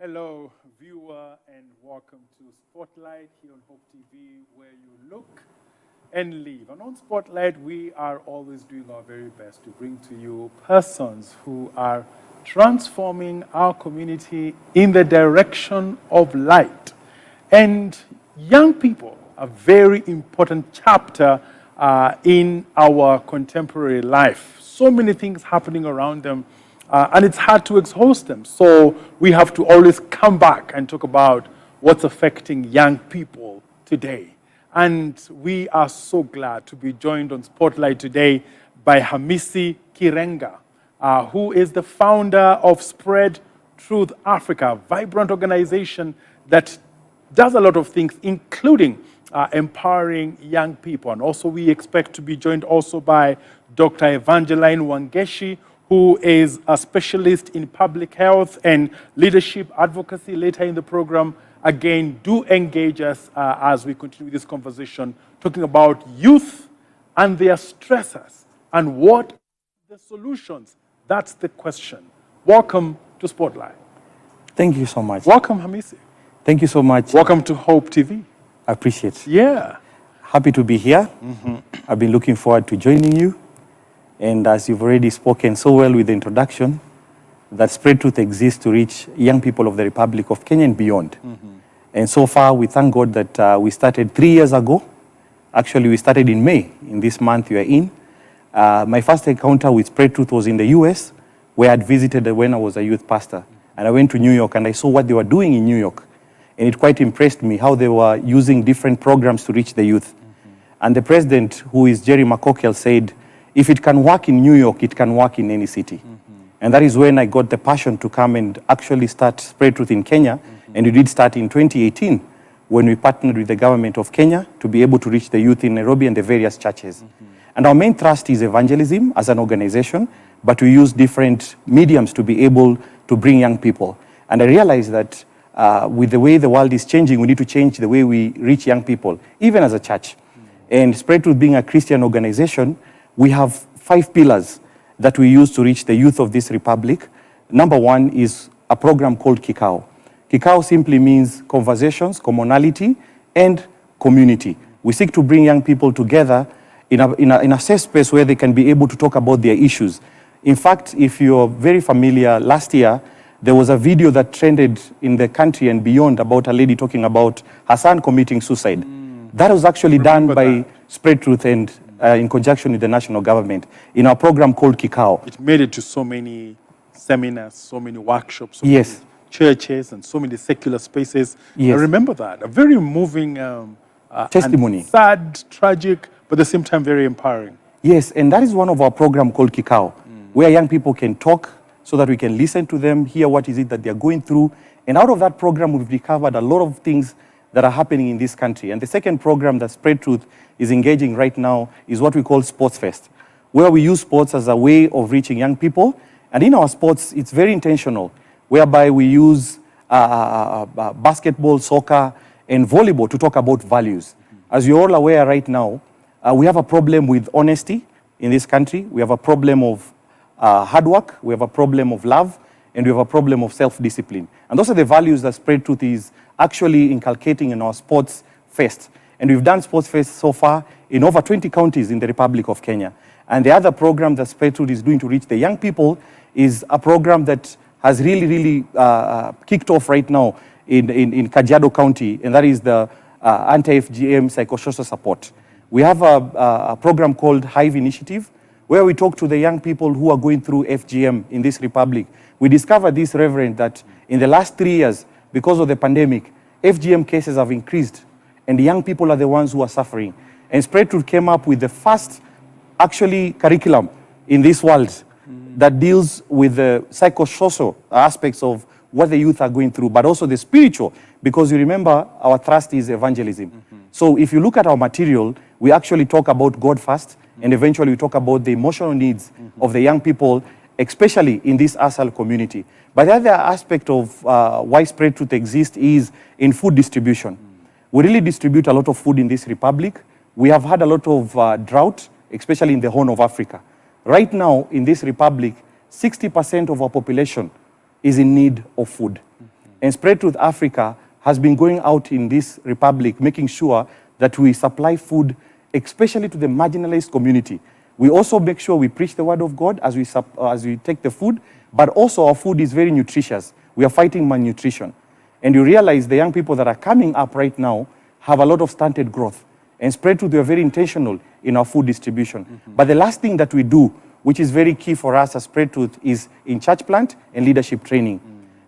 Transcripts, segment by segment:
Hello, viewer, and welcome to Spotlight here on Hope TV, where you look and live. And on Spotlight, we are always doing our very best to bring to you persons who are transforming our community in the direction of light. And young people, a very important chapter in our contemporary life. So many things happening around them. And it's hard to exhaust them. So we have to always come back and talk about what's affecting young people today. And we are so glad to be joined on Spotlight today by Hamisi Kirenga, who is the founder of Spread Truth Africa, a vibrant organization that does a lot of things, including empowering young people. And also we expect to be joined also by Dr. Evangeline Wangeshi, who is a specialist in public health and leadership advocacy later in the program. Again, do engage us as we continue this conversation, talking about youth and their stressors and what are the solutions. That's the question. Welcome to Spotlight. Thank you so much. Welcome, Hamisi. Thank you so much. Welcome to Hope TV. I appreciate it. Yeah. Happy to be here. I've been looking forward to joining you. And as you've already spoken so well with the introduction, that Spread Truth exists to reach young people of the Republic of Kenya and beyond. And so far, we thank God that we started 3 years ago. Actually, we started in May, in this month we are in. My first encounter with Spread Truth was in the US, where I had visited when I was a youth pastor. And I went to New York and I saw what they were doing in New York. And it quite impressed me how they were using different programs to reach the youth. And the president, who is Jerry McCorkell, said, if it can work in New York, it can work in any city. And that is when I got the passion to come and actually start Spread Truth in Kenya. And we did start in 2018 when we partnered with the government of Kenya to be able to reach the youth in Nairobi and the various churches. And our main thrust is evangelism as an organization, but we use different mediums to be able to bring young people. And I realized that with the way the world is changing, we need to change the way we reach young people, even as a church. And Spread Truth being a Christian organization, we have 5 pillars that we use to reach the youth of this republic. Number 1 is a program called Kikao. Kikao simply means conversations, commonality, and community. We seek to bring young people together in a safe space where they can be able to talk about their issues. In fact, if you're very familiar, last year, there was a video that trended in the country and beyond about a lady talking about her son committing suicide. That was actually done by Spread Truth and in conjunction with the national government in our program called Kikao. It made it to so many seminars, so many workshops, so Yes. many churches, and so many secular spaces. Yes. I remember that. A very moving testimony. and sad, tragic, but at the same time very empowering. Yes, and that is one of our program called Kikao, where young people can talk so that we can listen to them, hear what is it that they're going through. And out of that program, we've discovered a lot of things that are happening in this country. And the second program that Spread Truth is engaging right now is what we call Sports Fest, where we use sports as a way of reaching young people. And in our sports, it's very intentional, whereby we use basketball, soccer, and volleyball to talk about values. As you're all aware right now, we have a problem with honesty in this country. We have a problem of hard work. We have a problem of love. And we have a problem of self-discipline. And those are the values that Spread Truth is actually inculcating in our Sports Fest. And we've done Sports Fest so far in over 20 counties in the Republic of Kenya. And the other program that Spread Truth is doing to reach the young people is a program that has really kicked off right now in Kajiado County, and that is the anti-FGM psychosocial support. We have a program called Hive Initiative, where we talk to the young people who are going through FGM in this republic. We discovered this, Reverend, that in the last 3 years, because of the pandemic, FGM cases have increased, and the young people are the ones who are suffering. And Spread Truth came up with the first, actually, curriculum in this world that deals with the psychosocial aspects of what the youth are going through, but also the spiritual, because you remember our thrust is evangelism. So if you look at our material, we actually talk about God first, and eventually we talk about the emotional needs of the young people, especially in this ASAL community. But the other aspect of why Spread Truth exists is in food distribution. We really distribute a lot of food in this republic. We have had a lot of drought, especially in the Horn of Africa. Right now, in this republic, 60% of our population is in need of food. And Spread Truth Africa has been going out in this republic, making sure that we supply food, especially to the marginalized community. We also make sure we preach the word of God as we take the food, but also our food is very nutritious. We are fighting malnutrition. And you realize the young people that are coming up right now have a lot of stunted growth. And Spread Truth, we are very intentional in our food distribution. But the last thing that we do, which is very key for us as Spread Truth, is in church plant and leadership training.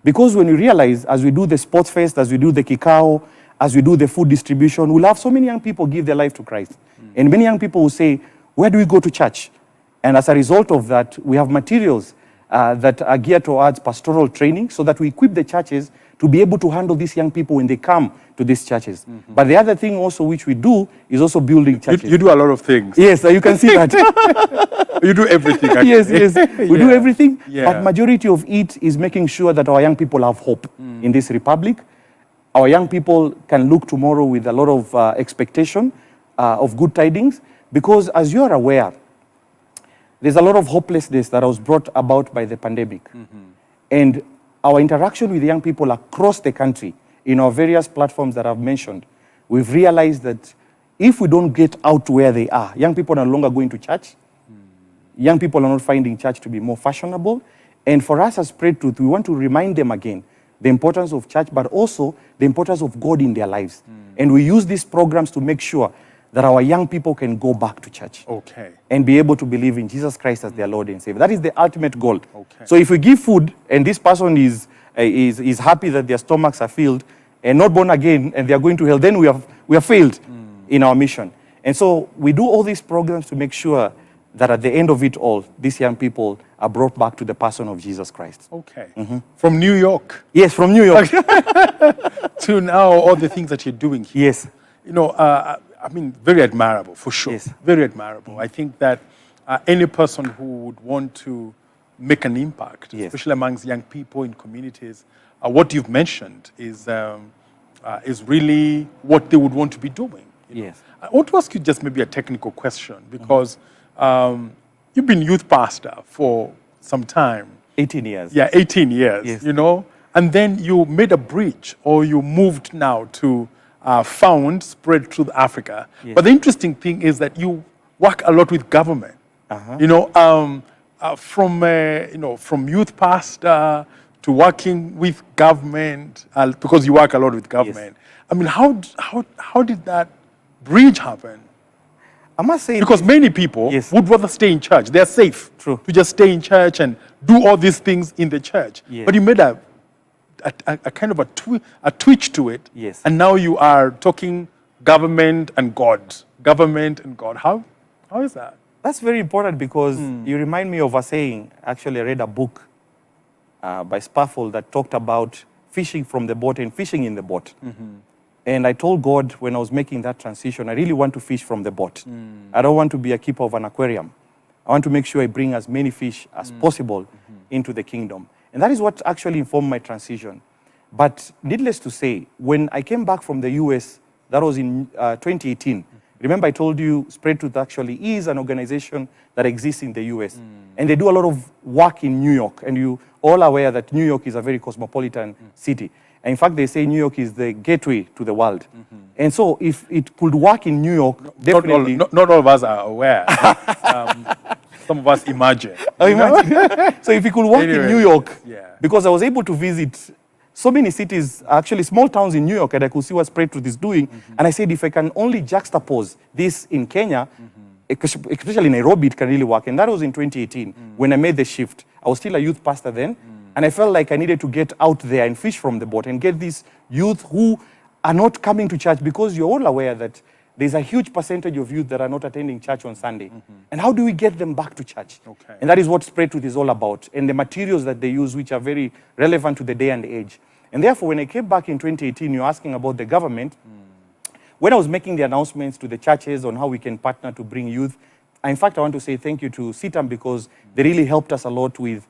Because when you realize, as we do the sports fest, as we do the kikao, as we do the food distribution, we'll have so many young people give their life to Christ. And many young people will say, where do we go to church? And as a result of that, we have materials that are geared towards pastoral training so that we equip the churches to be able to handle these young people when they come to these churches. But the other thing also which we do is also building churches. You do a lot of things. Yes, you can see that. You do everything. Actually. Yes. We do everything, Yeah. but majority of it is making sure that our young people have hope in this republic. Our young people can look tomorrow with a lot of expectation of good tidings, because as you are aware, there's a lot of hopelessness that was brought about by the pandemic. And our interaction with young people across the country in our various platforms that I've mentioned, we've realized that if we don't get out to where they are, young people are no longer going to church. Young people are not finding church to be more fashionable. And for us as Spread Truth, we want to remind them again the importance of church, but also the importance of God in their lives. And we use these programs to make sure that our young people can go back to church. Okay. And be able to believe in Jesus Christ as their Lord and Savior. That is the ultimate goal. Okay. So if we give food and this person is happy that their stomachs are filled and not born again and they are going to hell, then we have failed in our mission. And so we do all these programs to make sure that at the end of it all, these young people are brought back to the person of Jesus Christ. Okay. From New York Yes, from New York. to now, all the things that you're doing here. Yes. You know, I mean, very admirable, for sure. Yes. Very admirable. I think that any person who would want to make an impact, Yes. especially amongst young people in communities, what you've mentioned is really what they would want to be doing. You know? Yes. I want to ask you just maybe a technical question, because you've been youth pastor for some time. 18 years. Yeah, 18 years, Yes. you know, and then you made a bridge, or you moved now to found Spread Truth Africa. Yes. But the interesting thing is that you work a lot with government. You know, from youth pastor to working with government, because you work a lot with government. I mean, how did that bridge happen? I must say, Because many people Yes. would rather stay in church. They're safe True. to just stay in church and do all these things in the church. Yes. But you made a kind of a twitch to it. Yes. And now you are talking government and God. Government and God. How is that? that's very important, because you remind me of a saying. Actually, I read a book by Sparful that talked about fishing from the boat and fishing in the boat. And I told God when I was making that transition, I really want to fish from the boat. I don't want to be a keeper of an aquarium. I want to make sure I bring as many fish as possible into the kingdom. And that is what actually informed my transition. But needless to say, when I came back from the US, that was in 2018. Remember, I told you Spread Truth actually is an organization that exists in the US. And they do a lot of work in New York. And you all are aware that New York is a very cosmopolitan city. And in fact, they say New York is the gateway to the world. And so if it could work in New York, definitely... Not all of us are aware. Some of us imagine. So if it could work Anyway, in New York, yeah. because I was able to visit so many cities, actually small towns in New York, and I could see what Spread Truth is doing. And I said, if I can only juxtapose this in Kenya, especially Nairobi, it can really work. And that was in 2018 when I made the shift. I was still a youth pastor then. And I felt like I needed to get out there and fish from the boat and get these youth who are not coming to church, because you're all aware that there's a huge percentage of youth that are not attending church on Sunday. And how do we get them back to church? Okay. And that is what Spread Truth is all about, and the materials that they use, which are very relevant to the day and age. And therefore, when I came back in 2018, you're asking about the government. When I was making the announcements to the churches on how we can partner to bring youth, in fact, I want to say thank you to CITAM, because they really helped us a lot with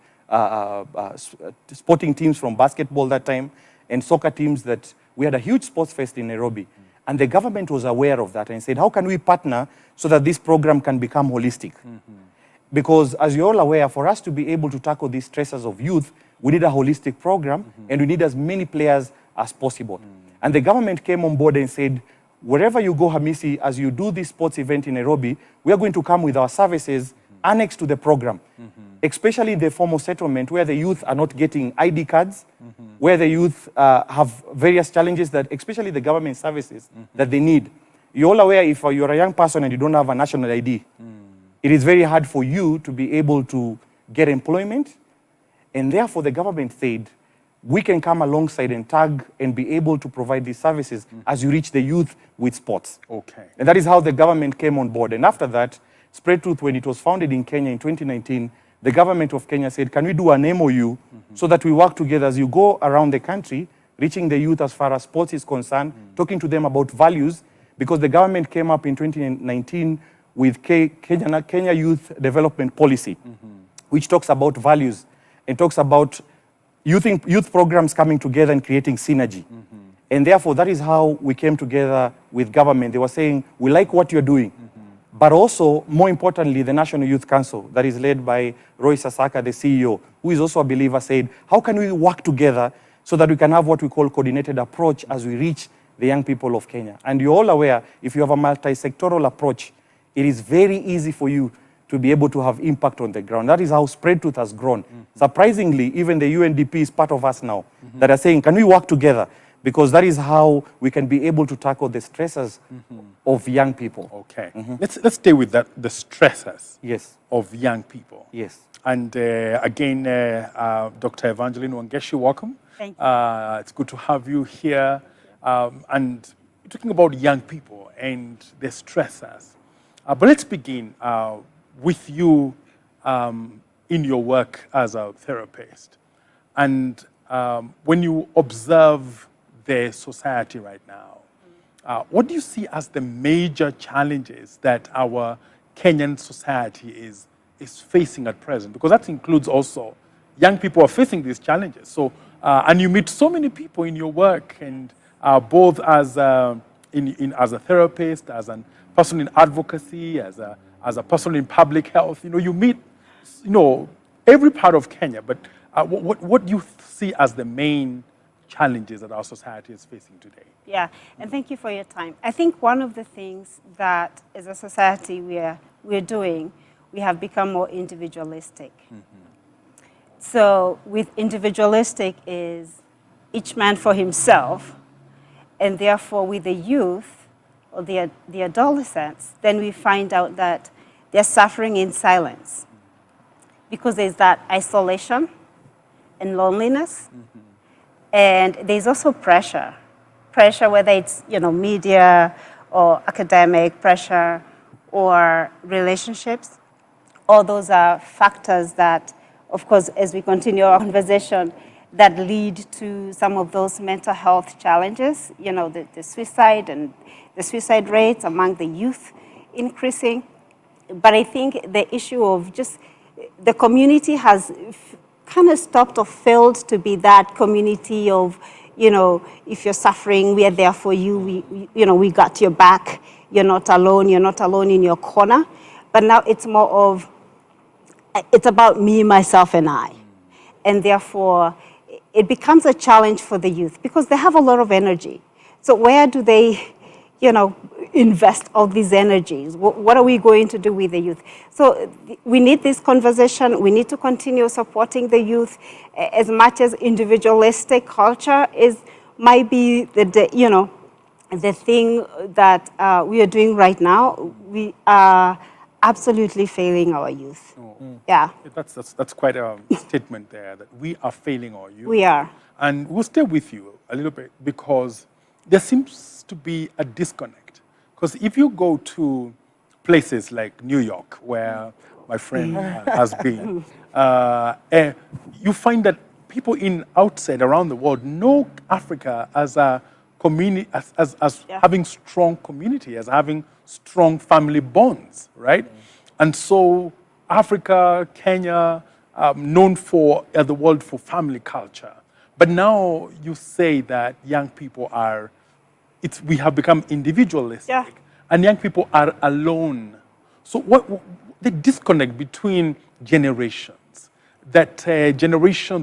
sporting teams from basketball that time and soccer teams. That we had a huge sports fest in Nairobi. And the government was aware of that and said, how can we partner so that this program can become holistic? Because as you're all aware, for us to be able to tackle these stressors of youth, we need a holistic program and we need as many players as possible. And the government came on board and said, wherever you go, Hamisi, as you do this sports event in Nairobi, we are going to come with our services annexed to the program, especially the formal settlement where the youth are not getting ID cards, where the youth have various challenges that, especially the government services that they need. You're all aware if you're a young person and you don't have a national ID, it is very hard for you to be able to get employment. And therefore, the government said, we can come alongside and tag and be able to provide these services as you reach the youth with sports. Okay. And that is how the government came on board. And after that, Spread Truth, when it was founded in Kenya in 2019, the government of Kenya said, can we do an MOU so that we work together as you go around the country, reaching the youth as far as sports is concerned, talking to them about values, because the government came up in 2019 with Kenya Youth Development Policy, which talks about values and talks about youth programs coming together and creating synergy. And therefore, that is how we came together with government. They were saying, we like what you're doing. But also, more importantly, the National Youth Council that is led by Roy Sasaka, the CEO, who is also a believer, said, how can we work together so that we can have what we call coordinated approach as we reach the young people of Kenya? And you're all aware, if you have a multi-sectoral approach, it is very easy for you to be able to have impact on the ground. That is how Spread Truth has grown. Surprisingly, even the UNDP is part of us now that are saying, can we work together? Because that is how we can be able to tackle the stressors of young people. Okay. Let's stay with that, the stressors of young people. Yes. And again, Dr. Evangeline Wangeshi, welcome. Thank you. It's good to have you here. And we're talking about young people and the stressors. But let's begin with you in your work as a therapist. And when you observe the society right now, what do you see as the major challenges that our Kenyan society is facing at present? Because that includes also young people are facing these challenges. So, and you meet so many people in your work, and both as as a therapist, as a person in advocacy, as a person in public health. You meet, every part of Kenya. But what do you see as the main challenges that our society is facing today? Yeah, and thank you for your time. I think one of the things that as a society we're doing, we have become more individualistic. So with individualistic is each man for himself, and therefore with the youth or the adolescents, then we find out that they're suffering in silence because there's that isolation and loneliness. And there's also pressure, whether it's media or academic pressure or relationships. All those are factors that, of course, as we continue our conversation, that lead to some of those mental health challenges. The suicide and the suicide rates among the youth increasing. But I think the issue of just the community has kind of stopped or failed to be that community of, if you're suffering, we are there for you. We got your back. You're not alone. You're not alone in your corner. But now it's more of, it's about me, myself, and I. And therefore, it becomes a challenge for the youth because they have a lot of energy. So where do they, invest all these energies? What are we going to do with the youth? So we need this conversation. We need to continue supporting the youth as much as individualistic culture might be the thing that we are doing right now. We are absolutely failing our youth. Yeah. That's quite a statement there, that we are failing our youth. We are. And we'll stay with you a little bit because there seems to be a disconnect. Because if you go to places like New York, where my friend has been, you find that people outside around the world know Africa as a community, as having strong community, as having strong family bonds, right? And so Africa, Kenya, known the world for family culture. But now you say that young people we have become individualistic, and young people are alone. So the disconnect between generations. That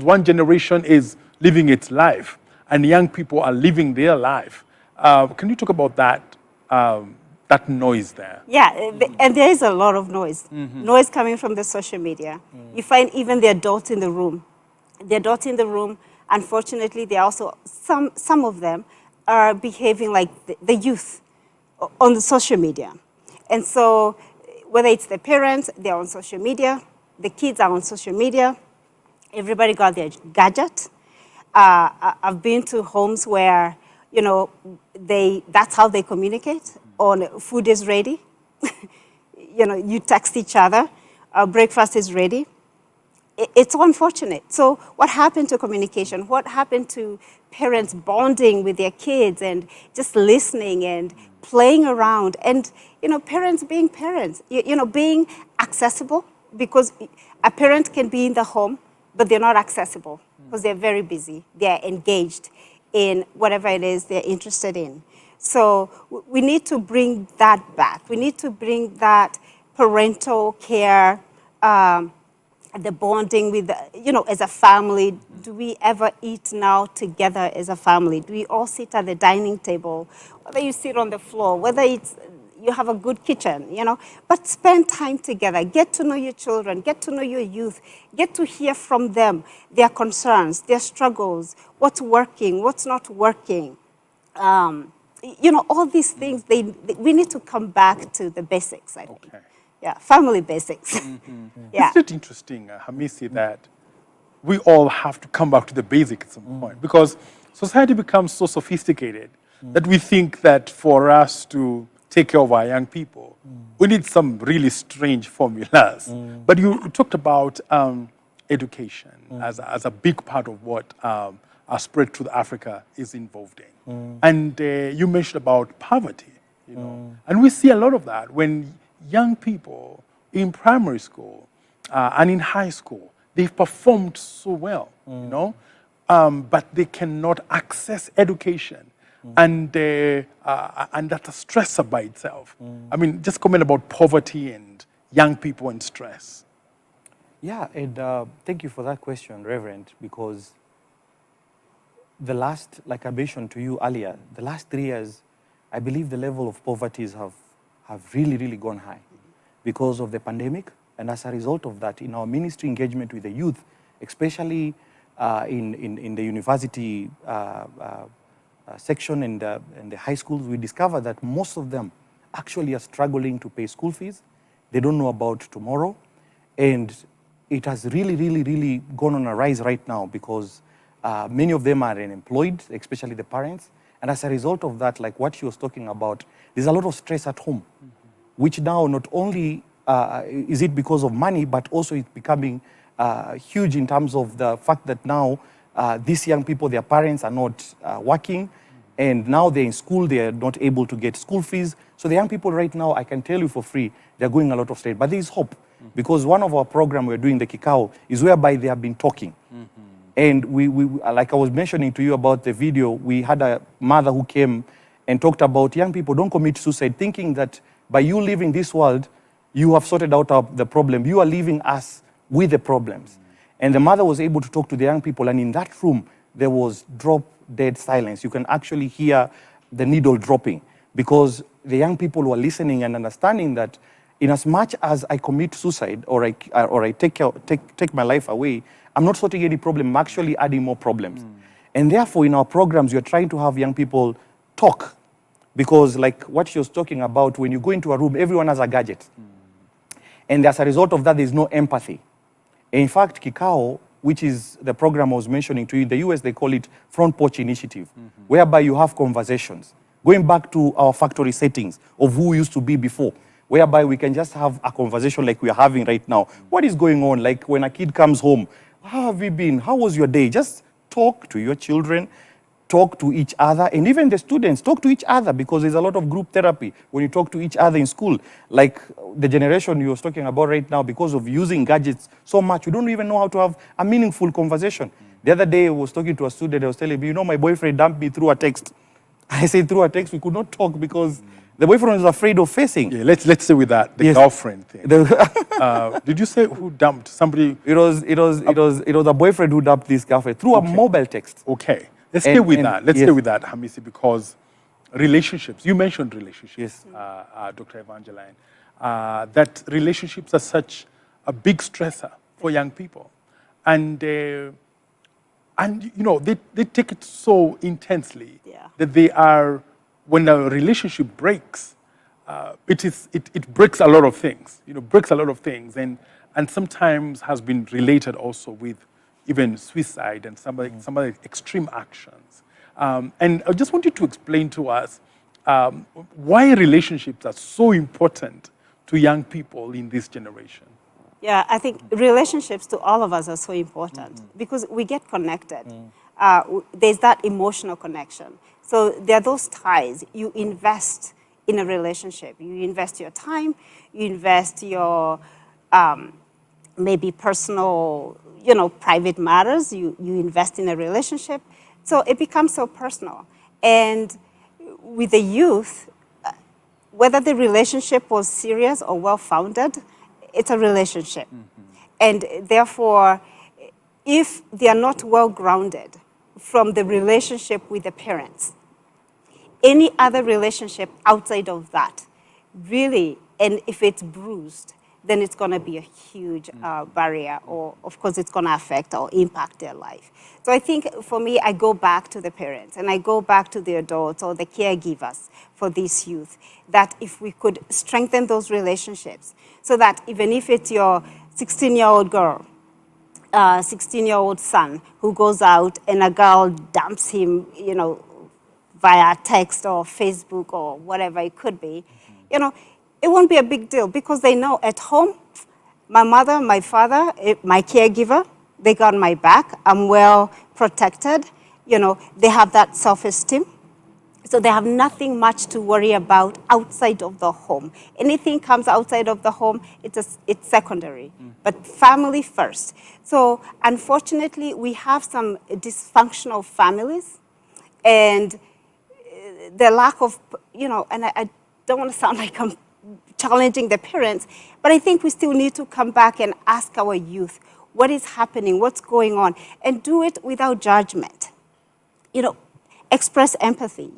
one generation is living its life, and young people are living their life. Can you talk about that, that noise there? Yeah, and there is a lot of noise. Noise coming from the social media. You find even the adults in the room. The adults in the room, unfortunately, they also, some of them are behaving like the youth on the social media. And so whether it's the parents, they're on social media, the kids are on social media, everybody got their gadget. I've been to homes where, you know, that's how they communicate. On food is ready. You know, you text each other, breakfast is ready. It's unfortunate. So what happened to communication? What happened to parents bonding with their kids and just listening and playing around? And, you know, parents being parents, you know, being accessible, because a parent can be in the home, but they're not accessible because they're very busy. They're engaged in whatever it is they're interested in. So we need to bring that back. We need to bring that parental care, the bonding with, you know, as a family. Do we ever eat now together as a family? Do we all sit at the dining table? Whether you sit on the floor, whether it's you have a good kitchen, you know, but spend time together. Get to know your children, get to know your youth, get to hear from them, their concerns, their struggles, what's working, what's not working. You know, all these things, we need to come back to the basics, I think. Yeah, family basics. Yeah. Isn't it interesting, Hamisi, that we all have to come back to the basic at some point? Because society becomes so sophisticated that we think that for us to take care of our young people, we need some really strange formulas. But you talked about education as a big part of what our Spread Truth Africa is involved in. And you mentioned about poverty, you know, and we see a lot of that when young people in primary school and in high school, they've performed so well, you know, but they cannot access education. And that's a stressor by itself. I mean, just comment about poverty and young people and stress. Yeah, and thank you for that question, Reverend, because like I mentioned to you earlier, the last 3 years, I believe the level of poverty have really, really gone high because of the pandemic. And as a result of that, in our ministry engagement with the youth, especially in the university section and the high schools, we discover that most of them actually are struggling to pay school fees. They don't know about tomorrow. And it has really, really, really gone on a rise right now because many of them are unemployed, especially the parents. And as a result of that, like what she was talking about, there's a lot of stress at home, which now not only is it because of money, but also it's becoming huge in terms of the fact that now these young people, their parents are not working, and now they're in school, they're not able to get school fees. So the young people right now, I can tell you for free, they're going a lot of straight. But there is hope, because one of our programs we're doing, the Kikao, is whereby they have been talking. And we, like I was mentioning to you about the video, we had a mother who came and talked about young people don't commit suicide, thinking that by you leaving this world, you have sorted out the problem. You are leaving us with the problems. And the mother was able to talk to the young people, and in that room, there was drop-dead silence. You can actually hear the needle dropping, because the young people were listening and understanding that in as much as I commit suicide or I take my life away, I'm not sorting any problem, I'm actually adding more problems. And therefore, in our programs, we're trying to have young people talk, because like what she was talking about, when you go into a room, everyone has a gadget. And as a result of that, there's no empathy. In fact, Kikao, which is the program I was mentioning to you, in the US, they call it Front Porch Initiative, whereby you have conversations, going back to our factory settings of who we used to be before, whereby we can just have a conversation like we are having right now. What is going on? Like when a kid comes home, how have you been? How was your day? Just talk to your children, talk to each other, and even the students, talk to each other, because there's a lot of group therapy when you talk to each other in school. Like the generation you was talking about right now, because of using gadgets so much, we don't even know how to have a meaningful conversation. The other day I was talking to a student, I was telling me, you know, my boyfriend dumped me through a text. I said, through a text, we could not talk because The boyfriend was afraid of facing. Yeah, let's say with that, the Yes. girlfriend thing. The- Did you say who dumped somebody? it was a boyfriend who dumped this girlfriend through a mobile text. Okay, let's stay with And- that. Let's yes. stay with that, Hamisi, because relationships, you mentioned relationships, Yes. Dr. Evangeline, that relationships are such a big stressor for young people. And you know, they take it so intensely Yeah. that they are, when a relationship breaks, it breaks a lot of things, you know, breaks a lot of things, and sometimes has been related also with even suicide and some of the extreme actions. And I just want you to explain to us why relationships are so important to young people in this generation. Yeah, I think relationships to all of us are so important because we get connected. There's that emotional connection. So there are those ties. You invest in a relationship. You invest your time. You invest your maybe personal, private matters. You invest in a relationship. So it becomes so personal. And with the youth, whether the relationship was serious or well-founded, it's a relationship. And therefore, if they are not well-grounded from the relationship with the parents, any other relationship outside of that, really, and if it's bruised, then it's going to be a huge barrier, or of course it's going to affect or impact their life. So I think for me, I go back to the parents and I go back to the adults or the caregivers for these youth, that if we could strengthen those relationships so that even if it's your 16-year-old girl, 16-year-old son who goes out and a girl dumps him, via text or Facebook or whatever it could be, it won't be a big deal because they know at home, my mother, my father, my caregiver, they got my back. I'm well protected. They have that self-esteem. So they have nothing much to worry about outside of the home. Anything comes outside of the home, it's secondary, but family first. So unfortunately, we have some dysfunctional families, and the lack of, and I don't want to sound like I'm challenging the parents, but I think we still need to come back and ask our youth what is happening, what's going on, and do it without judgment. Express empathy,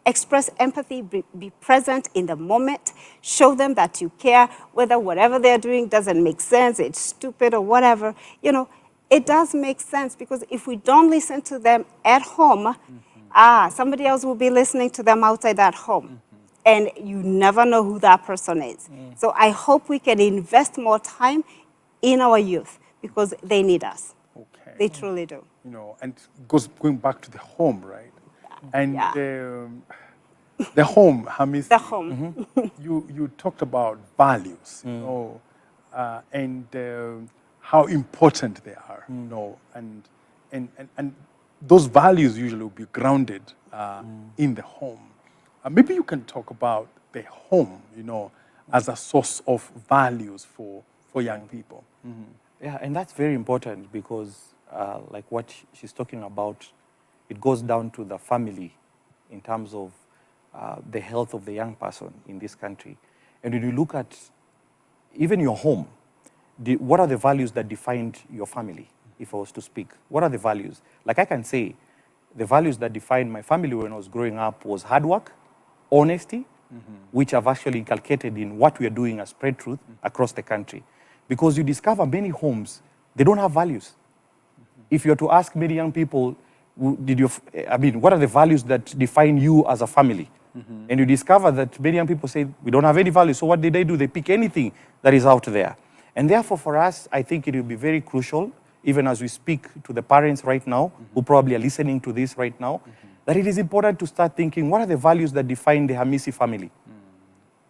express empathy, be present in the moment, show them that you care, whether whatever they're doing doesn't make sense, it's stupid or whatever, it does make sense because if we don't listen to them at home, somebody else will be listening to them outside that home. And you never know who that person is. So I hope we can invest more time in our youth because they need us. Okay. They truly do. And going back to the home, right? And Yeah. the home, Hamis. The home. You talked about values, and how important they are, and those values usually will be grounded in the home. Maybe you can talk about the home, as a source of values for young people. Yeah, and that's very important because, like what she's talking about, it goes down to the family in terms of the health of the young person in this country. And when you look at even your home, what are the values that defined your family, if I was to speak? What are the values? Like I can say, the values that defined my family when I was growing up was hard work, honesty, which I've actually inculcated in what we are doing as Spread Truth across the country. Because you discover many homes, they don't have values. If you were to ask many young people, what are the values that define you as a family? And you discover that many young people say, we don't have any values. So what did they do? They pick anything that is out there. And therefore, for us, I think it will be very crucial, even as we speak to the parents right now, who probably are listening to this right now, that it is important to start thinking, what are the values that define the Hamisi family?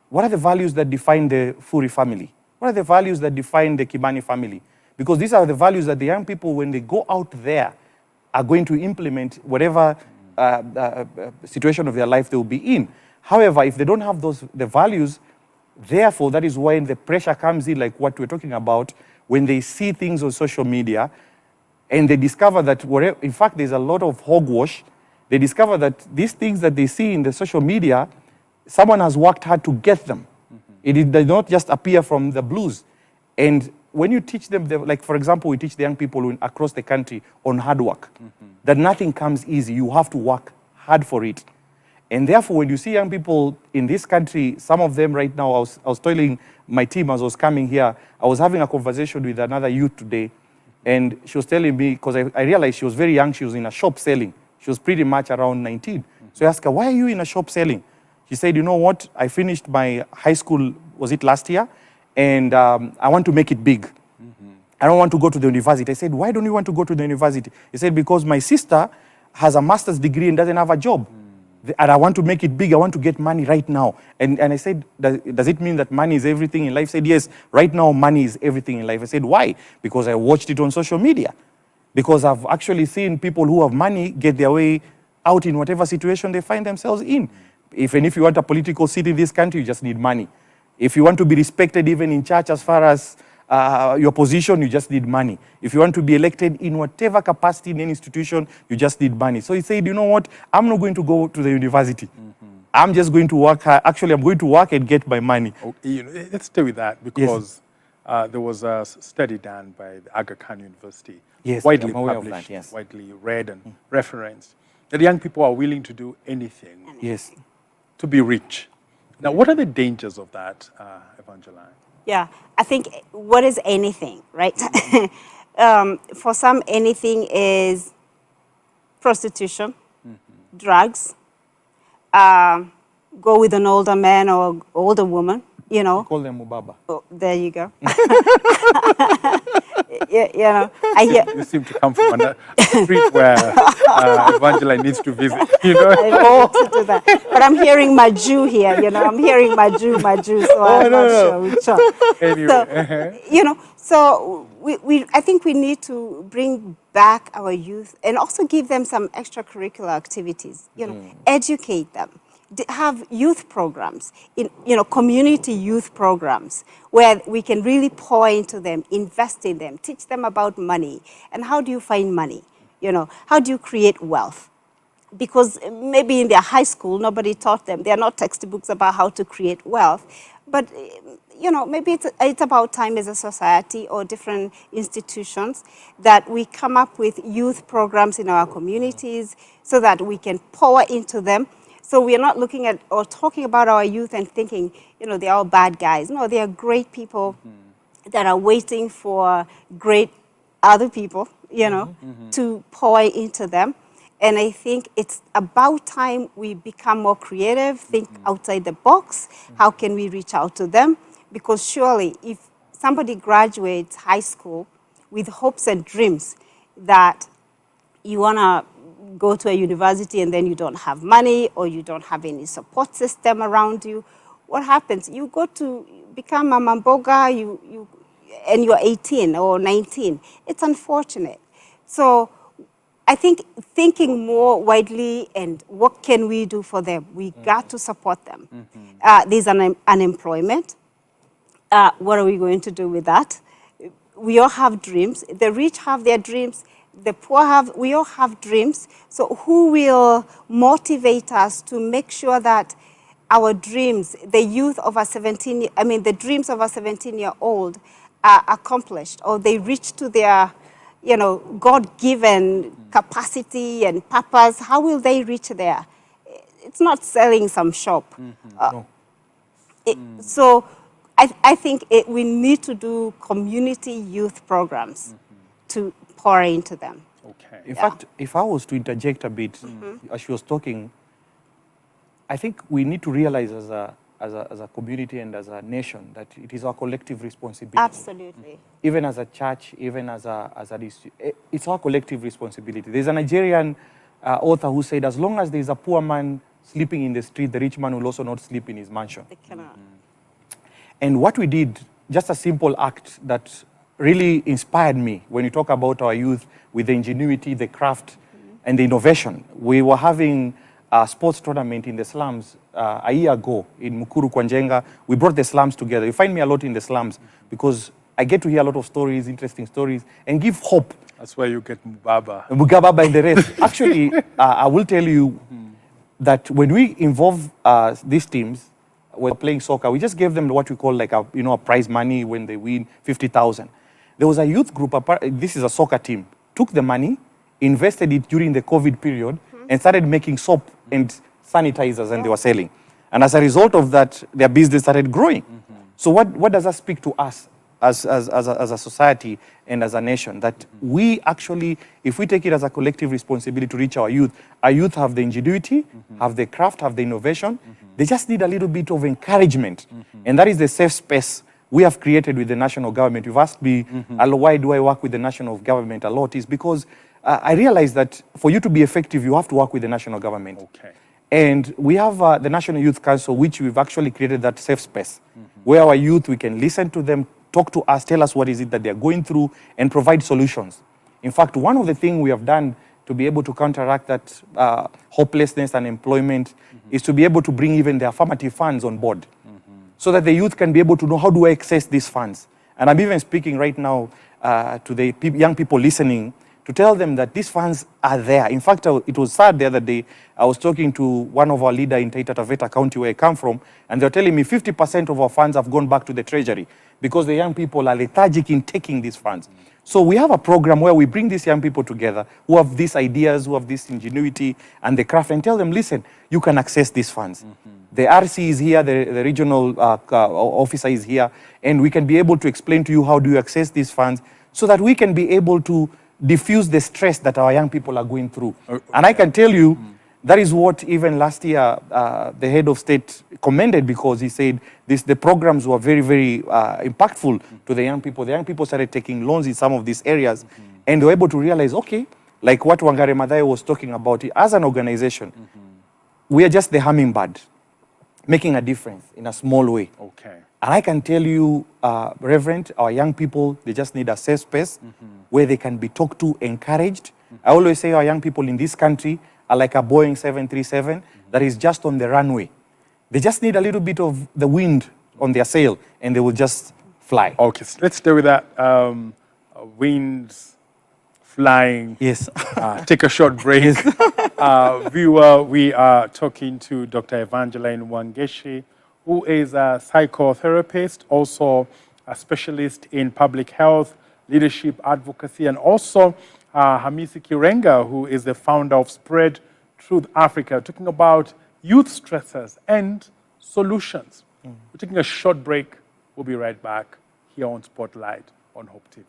What are the values that define the Furi family? What are the values that define the Kibani family? Because these are the values that the young people, when they go out there, are going to implement whatever situation of their life they will be in. However, if they don't have the values, therefore, that is when the pressure comes in, like what we're talking about, when they see things on social media, and they discover that, in fact, there's a lot of hogwash. They discover that these things that they see in the social media, someone has worked hard to get them. It does not just appear from the blues. And when you teach them, like for example, we teach the young people across the country on hard work, that nothing comes easy. You have to work hard for it. And therefore, when you see young people in this country, some of them right now, I was telling my team as I was coming here, I was having a conversation with another youth today, and she was telling me, because I realized she was very young, she was in a shop selling. She was pretty much around 19. So I asked her, why are you in a shop selling? She said, you know what, I finished my high school, was it last year? And I want to make it big. I don't want to go to the university. I said, why don't you want to go to the university? He said, because my sister has a master's degree and doesn't have a job. And I want to make it big. I want to get money right now. And I said, does it mean that money is everything in life? He said, yes, right now money is everything in life. I said, why? Because I watched it on social media. Because I've actually seen people who have money get their way out in whatever situation they find themselves in. Even if you want a political seat in this country, you just need money. If you want to be respected even in church as far as your position, you just need money. If you want to be elected in whatever capacity in any institution, you just need money. So he said, you know what, I'm not going to go to the university. I'm just going to work. Actually, I'm going to work and get my money. Okay, let's stay with that, because there was a study done by the Aga Khan University, widely published, widely read and referenced, that young people are willing to do anything to be rich. Now, what are the dangers of that, Evangeline? Yeah, I think what is anything, right? For some, anything is prostitution, drugs, go with an older man or older woman, you know. Call them Mubaba. Oh, there you go. I hear. You seem to come from a street where Evangeline needs to visit, you know. I don't need to do that. But I'm hearing Maju here, you know. I'm hearing Maju, so I'm not sure which one. Anyway. So, I think we need to bring back our youth and also give them some extracurricular activities, you know, educate them. Have youth programs, community youth programs where we can really pour into them, invest in them, teach them about money. And how do you find money? You know, how do you create wealth? Because maybe in their high school, nobody taught them. There are not textbooks about how to create wealth. But, maybe it's about time as a society or different institutions that we come up with youth programs in our communities so that we can pour into them. So we are not looking at or talking about our youth and thinking, they're all bad guys. No, they are great people that are waiting for great other people, to pour into them. And I think it's about time we become more creative, think outside the box. How can we reach out to them? Because surely if somebody graduates high school with hopes and dreams that you want to go to a university and then you don't have money or you don't have any support system around you, what happens? You go to become a mamboga, and you're 18 or 19. It's unfortunate. So I think thinking more widely and what can we do for them? We got to support them. There's unemployment. What are we going to do with that? We all have dreams. The rich have their dreams. The poor we all have dreams. So who will motivate us to make sure that our dreams, the dreams of a 17-year-old are accomplished, or they reach to their, God-given capacity and purpose? How will they reach there? It's not selling some shop. So I think we need to do community youth programs to pour into them. Okay. In fact, if I was to interject a bit, as she was talking, I think we need to realize as a community and as a nation that it is our collective responsibility. Absolutely. Even as a church, even as it's our collective responsibility. There's a Nigerian author who said, as long as there's a poor man sleeping in the street, the rich man will also not sleep in his mansion. They cannot. And what we did, just a simple act that really inspired me when you talk about our youth with the ingenuity, the craft, and the innovation. We were having a sports tournament in the slums a year ago in Mukuru, Kwanjenga. We brought the slums together. You find me a lot in the slums because I get to hear a lot of stories, interesting stories, and give hope. That's where you get Mubaba. Mugababa and the rest. Actually, I will tell you, that when we involve these teams, when playing soccer, we just gave them what we call like a prize money when they win 50,000. There was a youth group. This is a soccer team. Took the money, invested it during the COVID period, and started making soap and sanitizers, and they were selling. And as a result of that, their business started growing. So what does that speak to us as a society and as a nation? That we actually, if we take it as a collective responsibility to reach our youth have the ingenuity, have the craft, have the innovation. They just need a little bit of encouragement. And that is the safe space we have created with the national government. You've asked me, why do I work with the national government a lot? Is because I realize that for you to be effective, you have to work with the national government. Okay. And we have the National Youth Council, which we've actually created that safe space, where our youth, we can listen to them, talk to us, tell us what is it that they're going through, and provide solutions. In fact, one of the things we have done to be able to counteract that hopelessness and employment is to be able to bring even the affirmative funds on board, so that the youth can be able to know how do I access these funds. And I'm even speaking right now to the young people listening to tell them that these funds are there. In fact, it was sad the other day, I was talking to one of our leaders in Taita Taveta County, where I come from, and they're telling me 50% of our funds have gone back to the treasury because the young people are lethargic in taking these funds. So we have a program where we bring these young people together who have these ideas, who have this ingenuity and the craft, and tell them, listen, you can access these funds. The RC is here, the regional officer is here, and we can be able to explain to you how do you access these funds so that we can be able to diffuse the stress that our young people are going through. Okay. And I can tell you, that is what even last year the head of state commended, because he said the programs were very, very impactful to the young people. The young people started taking loans in some of these areas, and they were able to realize, okay, like what Wangare Maathai was talking about, as an organization, we are just the hummingbird, making a difference in a small way. Okay. And I can tell you, Reverend, our young people, they just need a safe space where they can be talked to, encouraged. I always say our young people in this country are like a Boeing 737 that is just on the runway. They just need a little bit of the wind on their sail, and they will just fly. Okay, so let's stay with that. Winds, flying. Yes. Take a short break. Viewer, we are talking to Dr. Evangeline Wangeshi, who is a psychotherapist, also a specialist in public health, leadership advocacy, and also Hamisi Kirenga, who is the founder of Spread Truth Africa, talking about youth stressors and solutions. We're taking a short break. We'll be right back here on Spotlight on Hope TV.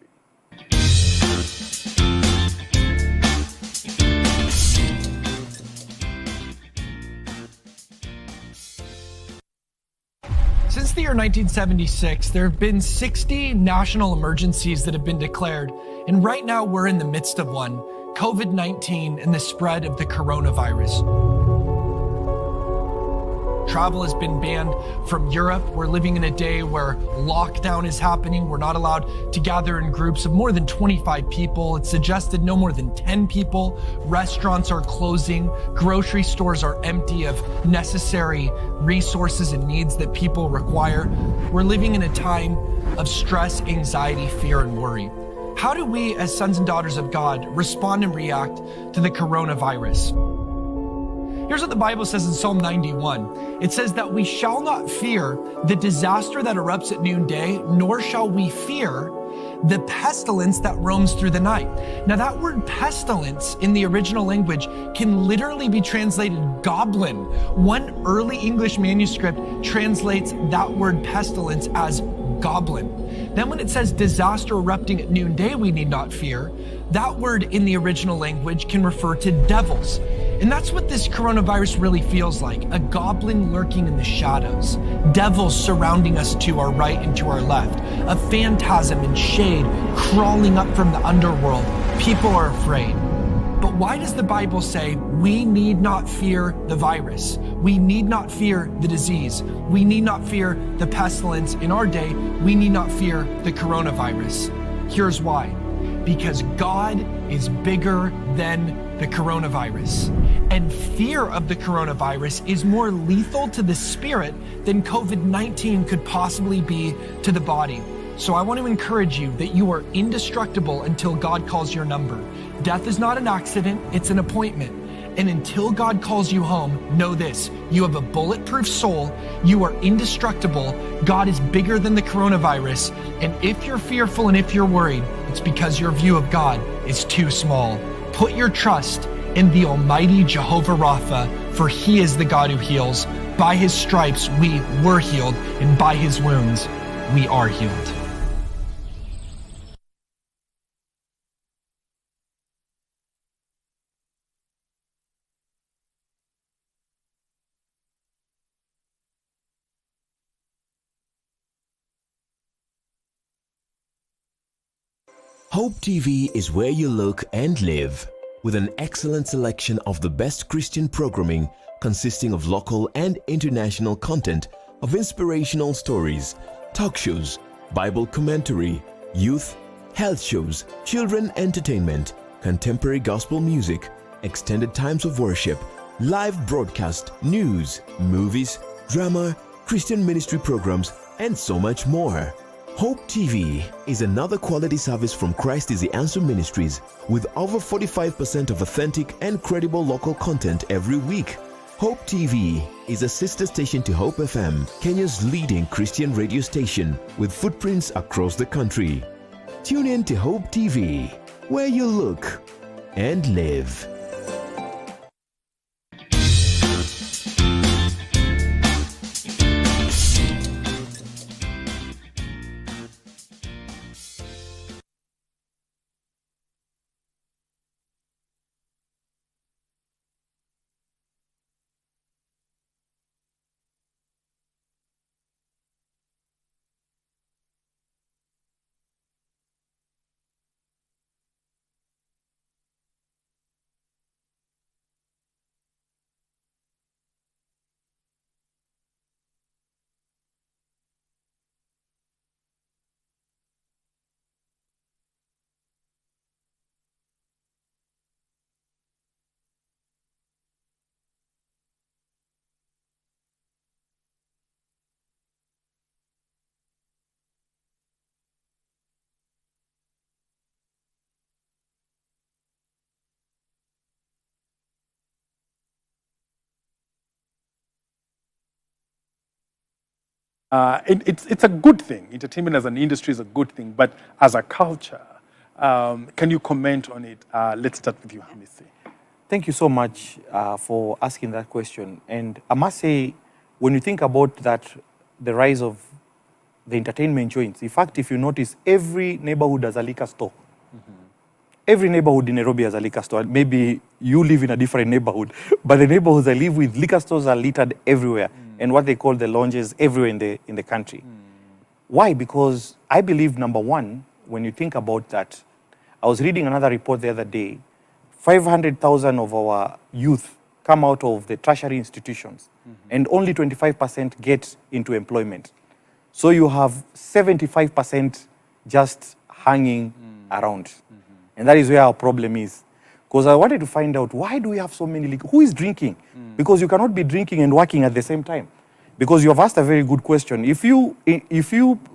Since the year 1976, there have been 60 national emergencies that have been declared, and right now we're in the midst of one, COVID-19 and the spread of the coronavirus. Travel has been banned from Europe. We're living in a day where lockdown is happening. We're not allowed to gather in groups of more than 25 people. It's suggested no more than 10 people. Restaurants are closing. Grocery stores are empty of necessary resources and needs that people require. We're living in a time of stress, anxiety, fear, and worry. How do we, as sons and daughters of God, respond and react to the coronavirus? Here's what the Bible says in Psalm 91. It says that we shall not fear the disaster that erupts at noonday, nor shall we fear the pestilence that roams through the night. Now that word pestilence in the original language can literally be translated goblin. One early English manuscript translates that word pestilence as goblin. Then when it says disaster erupting at noonday, we need not fear, that word in the original language can refer to devils. And that's what this coronavirus really feels like, a goblin lurking in the shadows, devils surrounding us to our right and to our left, a phantasm in shade crawling up from the underworld. People are afraid. But why does the Bible say we need not fear the virus? We need not fear the disease. We need not fear the pestilence in our day. We need not fear the coronavirus. Here's why. Because God is bigger than the coronavirus. And fear of the coronavirus is more lethal to the spirit than COVID-19 could possibly be to the body. So I want to encourage you that you are indestructible until God calls your number. Death is not an accident, it's an appointment. And until God calls you home, know this: you have a bulletproof soul, you are indestructible, God is bigger than the coronavirus, and if you're fearful and if you're worried, it's because your view of God is too small. Put your trust in the Almighty Jehovah Rapha, for He is the God who heals. By His stripes we were healed, and by His wounds we are healed. Hope TV is where you look and live, with an excellent selection of the best Christian programming consisting of local and international content, of inspirational stories, talk shows, Bible commentary, youth, health shows, children entertainment, contemporary gospel music, extended times of worship, live broadcast, news, movies, drama, Christian ministry programs, and so much more. Hope TV is another quality service from Christ is the Answer Ministries, with over 45% of authentic and credible local content every week. Hope TV is a sister station to Hope FM, Kenya's leading Christian radio station, with footprints across the country. Tune in to Hope TV, where you look and live. It's a good thing. Entertainment as an industry is a good thing, but as a culture, can you comment on it? Let's start with you, Hamisi. Thank you so much for asking that question. And I must say, when you think about that, the rise of the entertainment joints, in fact, if you notice, every neighborhood has a liquor store. Mm-hmm. Every neighborhood in Nairobi has a liquor store. Maybe you live in a different neighborhood, but the neighborhoods I live with, liquor stores are littered everywhere, and what they call the lounges everywhere in the country. Why? Because I believe, number one, when you think about that, I was reading another report the other day, 500,000 of our youth come out of the tertiary institutions, and only 25% get into employment. So you have 75% just hanging around. And that is where our problem is. Because I wanted to find out, why do we have so many who is drinking? Because you cannot be drinking and working at the same time. Because you have asked a very good question. If you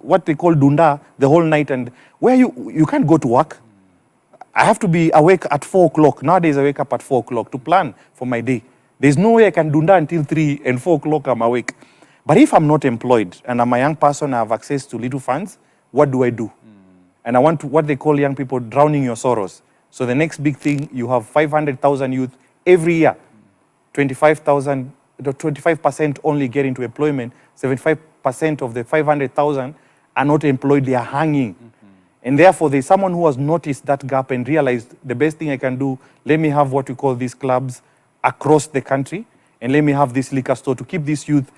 what they call dunda the whole night, and where you can't go to work. I have to be awake at 4 o'clock. Nowadays I wake up at 4 o'clock to plan for my day. There's no way I can dunda until 3 and 4 o'clock I'm awake. But if I'm not employed and I'm a young person, I have access to little funds, what do I do? And I want to, what they call young people, drowning your sorrows. So the next big thing, you have 500,000 youth every year. 25% only get into employment. 75% of the 500,000 are not employed, they are hanging. And therefore, there's someone who has noticed that gap and realized the best thing I can do, let me have what we call these clubs across the country, and let me have this liquor store to keep this youth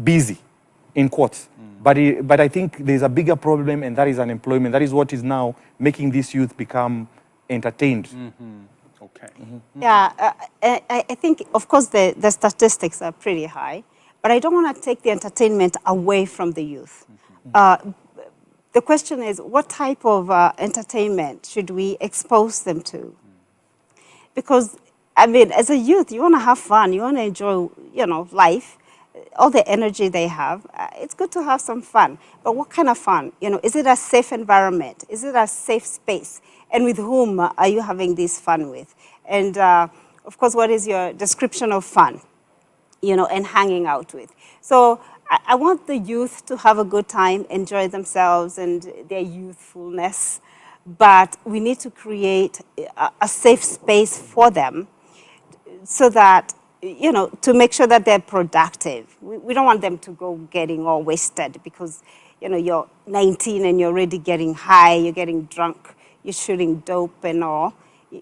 busy, in quotes. But I think there's a bigger problem, and that is unemployment. That is what is now making this youth become entertained. Okay. Yeah, I think, of course, the statistics are pretty high, but I don't want to take the entertainment away from the youth. The question is, what type of entertainment should we expose them to? Because, I mean, as a youth, you want to have fun, you want to enjoy, life, all the energy they have. It's good to have some fun, but what kind of fun? Is it a safe environment? Is it a safe space? And with whom are you having this fun with? And of course, what is your description of fun, and hanging out with? So I want the youth to have a good time, enjoy themselves and their youthfulness, but we need to create a safe space for them so that, to make sure that they're productive. We don't want them to go getting all wasted because, you're 19 and you're already getting high, you're getting drunk, you're shooting dope and all.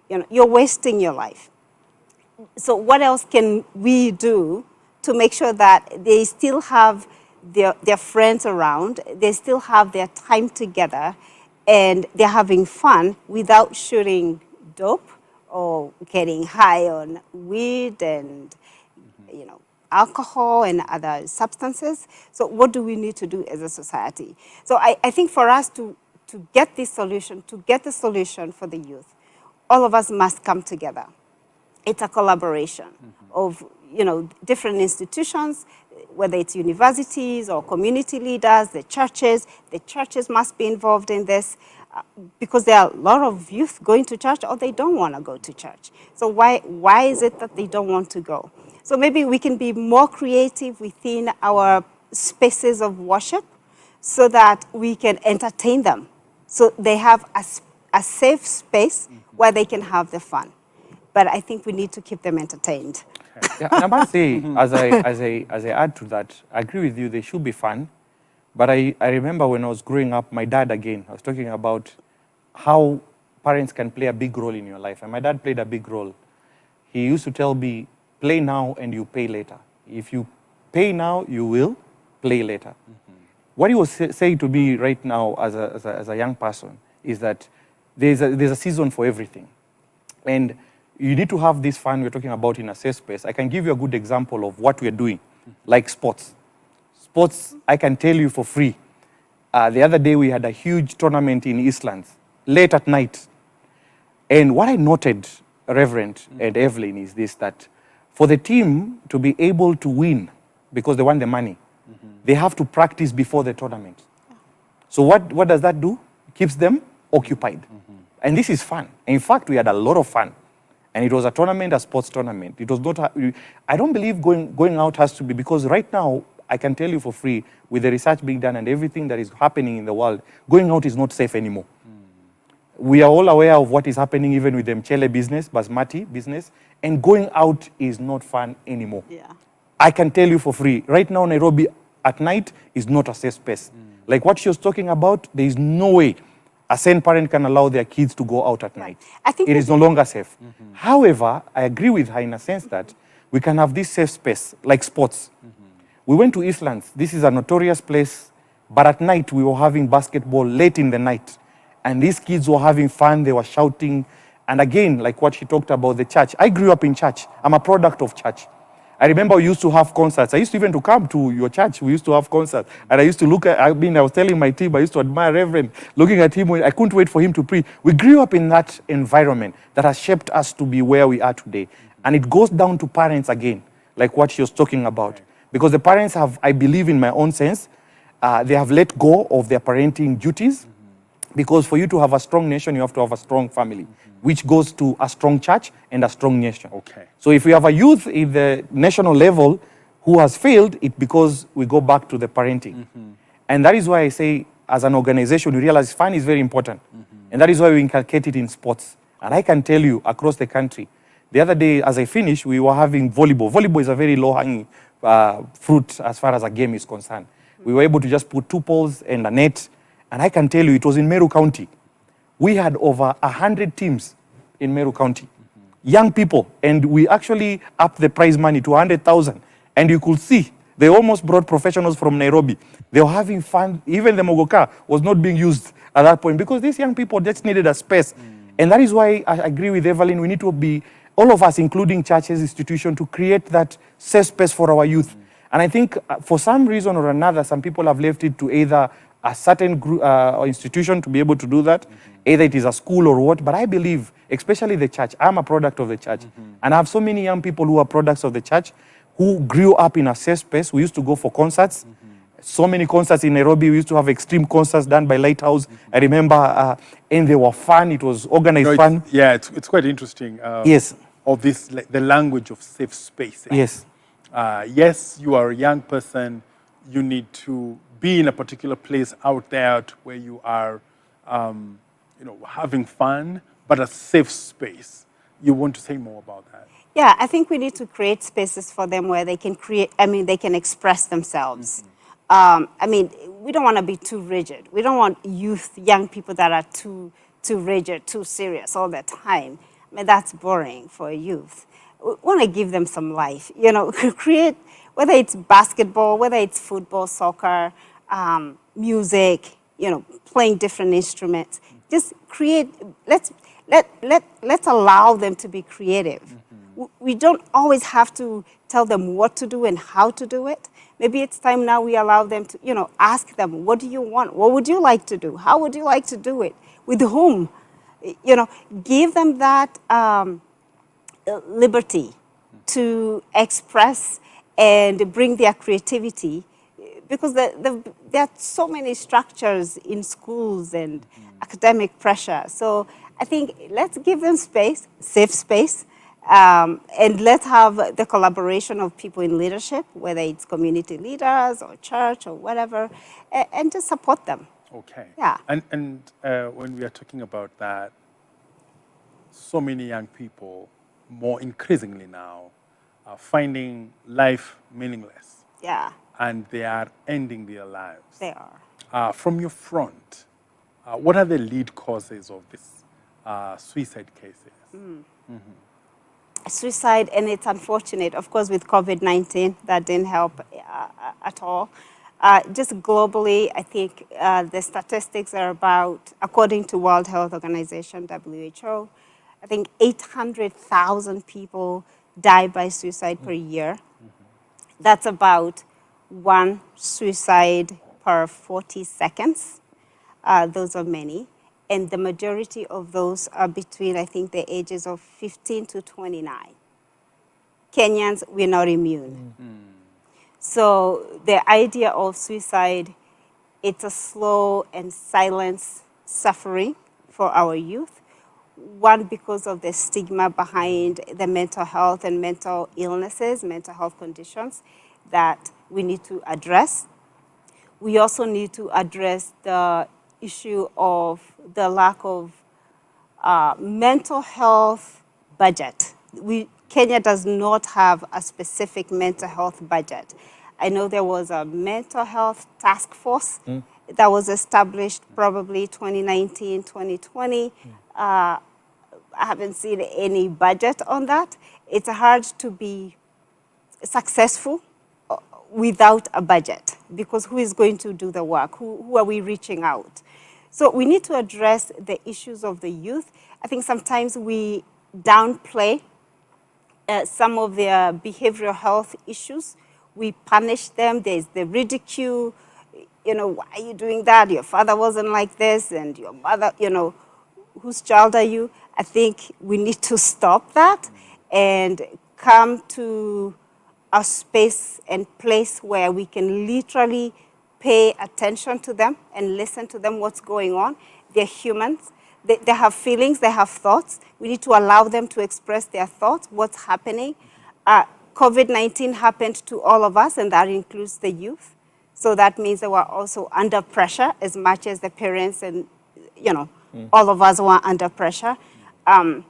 You're wasting your life. So what else can we do to make sure that they still have their friends around, they still have their time together, and they're having fun without shooting dope or getting high on weed and alcohol and other substances? So what do we need to do as a society? So I think for us to get this solution, to get the solution for the youth, all of us must come together. It's a collaboration of different institutions, whether it's universities or community leaders, the churches. The churches must be involved in this because there are a lot of youth going to church or they don't want to go to church. So why is it that they don't want to go? So maybe we can be more creative within our spaces of worship so that we can entertain them. So they have a safe space where they can have the fun. But I think we need to keep them entertained. Yeah, and I must say, as I add to that, I agree with you, they should be fun. But I remember when I was growing up, my dad, again, I was talking about how parents can play a big role in your life. And my dad played a big role. He used to tell me, play now and you pay later. If you pay now, you will play later. What he was saying to me right now as a young person is that there's a season for everything. And you need to have this fun we're talking about in a safe space. I can give you a good example of what we're doing, like sports. Sports, I can tell you for free. The other day we had a huge tournament in Eastlands, late at night. And what I noted, Reverend and Evelyn, is this, that for the team to be able to win, because they want the money, they have to practice before the tournament. So what does that do? It keeps them occupied. And this is fun. In fact, we had a lot of fun. And it was a tournament, a sports tournament. It was not. I don't believe going out has to be, because right now, I can tell you for free, with the research being done and everything that is happening in the world, going out is not safe anymore. We are all aware of what is happening even with the mchele business, basmati business, and going out is not fun anymore. Yeah. I can tell you for free, right now Nairobi at night is not a safe space. Like what she was talking about, there is no way a sane parent can allow their kids to go out at night. I think it is no longer safe. However, I agree with her in a sense that we can have this safe space, like sports. We went to Eastlands. This is a notorious place, but at night we were having basketball late in the night. And these kids were having fun, they were shouting. And again, like what she talked about, the church. I grew up in church. I'm a product of church. I remember we used to have concerts. I used to even to come to your church. We used to have concerts. And I used to look at, I was telling my team, I used to admire Reverend, looking at him. I couldn't wait for him to preach. We grew up in that environment that has shaped us to be where we are today. And it goes down to parents again, like what she was talking about. Because the parents have, I believe in my own sense, they have let go of their parenting duties. Because for you to have a strong nation, you have to have a strong family, which goes to a strong church and a strong nation. Okay. So if we have a youth in the national level who has failed, it's because we go back to the parenting. And that is why I say, as an organization, we realize fun is very important. And that is why we inculcate it in sports. And I can tell you, across the country, the other day, as I finished, we were having volleyball. Volleyball is a very low-hanging fruit as far as a game is concerned. We were able to just put 2 poles and a net. And I can tell you, it was in Meru County. We had over 100 teams in Meru County. Young people. And we actually upped the prize money to 100,000. And you could see, they almost brought professionals from Nairobi. They were having fun. Even the Mogoka was not being used at that point because these young people just needed a space. And that is why I agree with Evelyn. We need to be, all of us, including churches, institutions, to create that safe space for our youth. And I think for some reason or another, some people have left it to either a certain group, institution to be able to do that, either it is a school or what, but I believe, especially the church, I'm a product of the church, and I have so many young people who are products of the church, who grew up in a safe space. We used to go for concerts, so many concerts in Nairobi. We used to have extreme concerts done by Lighthouse. I remember, and they were fun, it was organized fun. Yeah, it's quite interesting. Yes. of this, like, the language of safe spaces. Yes. Yes, you are a young person. You need to be in a particular place out there where you are, having fun, but a safe space. You want to say more about that? Yeah, I think we need to create spaces for them where they can they can express themselves. We don't want to be too rigid. We don't want young people that are too rigid, too serious all the time. That's boring for a youth. We want to give them some life, create, whether it's basketball, whether it's football, soccer, music, playing different instruments. Just create, let's allow them to be creative. We don't always have to tell them what to do and how to do it. Maybe it's time now we allow them to, ask them, what do you want? What would you like to do? How would you like to do it? With whom? Give them that liberty to express and bring their creativity, because there are so many structures in schools and academic pressure. So I think let's give them space, safe space, and let's have the collaboration of people in leadership, whether it's community leaders or church or whatever, and just support them. Okay. Yeah. And when we are talking about that, so many young people, more increasingly now, are finding life meaningless. Yeah. And they are ending their lives. They are. From your front, what are the lead causes of this suicide cases? Suicide, and it's unfortunate, of course, with COVID-19, that didn't help at all. Just globally, I think the statistics are about, according to World Health Organization, WHO, I think 800,000 people die by suicide per year. That's about one suicide per 40 seconds. Those are many. And the majority of those are between, I think, the ages of 15 to 29. Kenyans, we're not immune. So the idea of suicide, it's a slow and silent suffering for our youth. One, because of the stigma behind the mental health and mental illnesses, mental health conditions that we need to address. We also need to address the issue of the lack of mental health budget. Kenya does not have a specific mental health budget. I know there was a mental health task force that was established probably 2019, 2020. I haven't seen any budget on that. It's hard to be successful without a budget, because who is going to do the work? Who are we reaching out? So we need to address the issues of the youth. I think sometimes we downplay some of their behavioral health issues. We punish them. There's the ridicule. Why are you doing that? Your father wasn't like this, and your mother, whose child are you? I think we need to stop that and come to a space and place where we can literally pay attention to them and listen to them, what's going on. They're humans. They have feelings, they have thoughts. We need to allow them to express their thoughts, what's happening. COVID-19 happened to all of us, and that includes the youth. So that means they were also under pressure as much as the parents and, all of us were under pressure. I